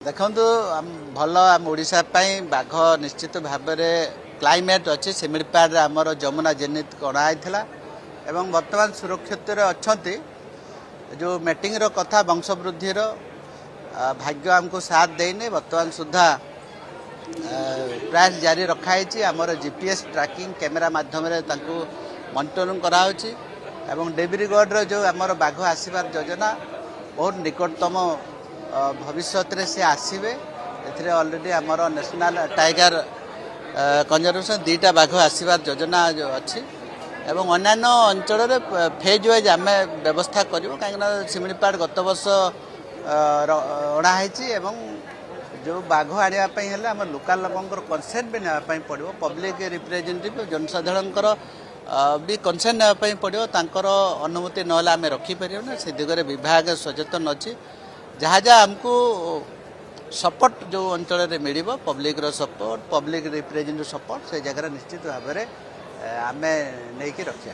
देखु भल आम ओडिशा बाघ निश्चित भाव में क्लाइमेट अच्छी सिमिलपाड़ आमर जमुना जेनित कणाई एवं वर्तमान सुरक्षित अच्छा जो मीटिंग कथा वंशवृद्धि भाग्य आमको साथ देने वर्तमान सुधा प्रयास जारी रखाई आमर जीपीएस ट्रैकिंग कैमेरा माध्यम मॉनिटरिंग कराउछि एवं देवरीगढ़ जो आमर बाघ आसबार योजना बहुत निकटतम भविष्य में सी आसवे ऑलरेडी आमर नेशनल टाइगर कंजर्वेशन दुईटा बाघ आसबार योजना अच्छी एवं अन्य अंचल फेज वाइज आम व्यवस्था करूँ कहीं सिमिलपाड़ गत वर्ष अणाई एवं जो बाघ आने आम लोकाल लोक कनसेंट भी नापी पड़ो पब्लिक रिप्रेजेंटेटिव जनसाधारण भी कनसेंट नापी पड़ो तांकर अनुमति ना आम रखिपर ना से दिगरे विभाग सचेतन अच्छी जहाँ जहाँ आमको सपोर्ट जो अंचल में मिल public support public representative support से जगह निश्चित भाव में आम नहीं रखा।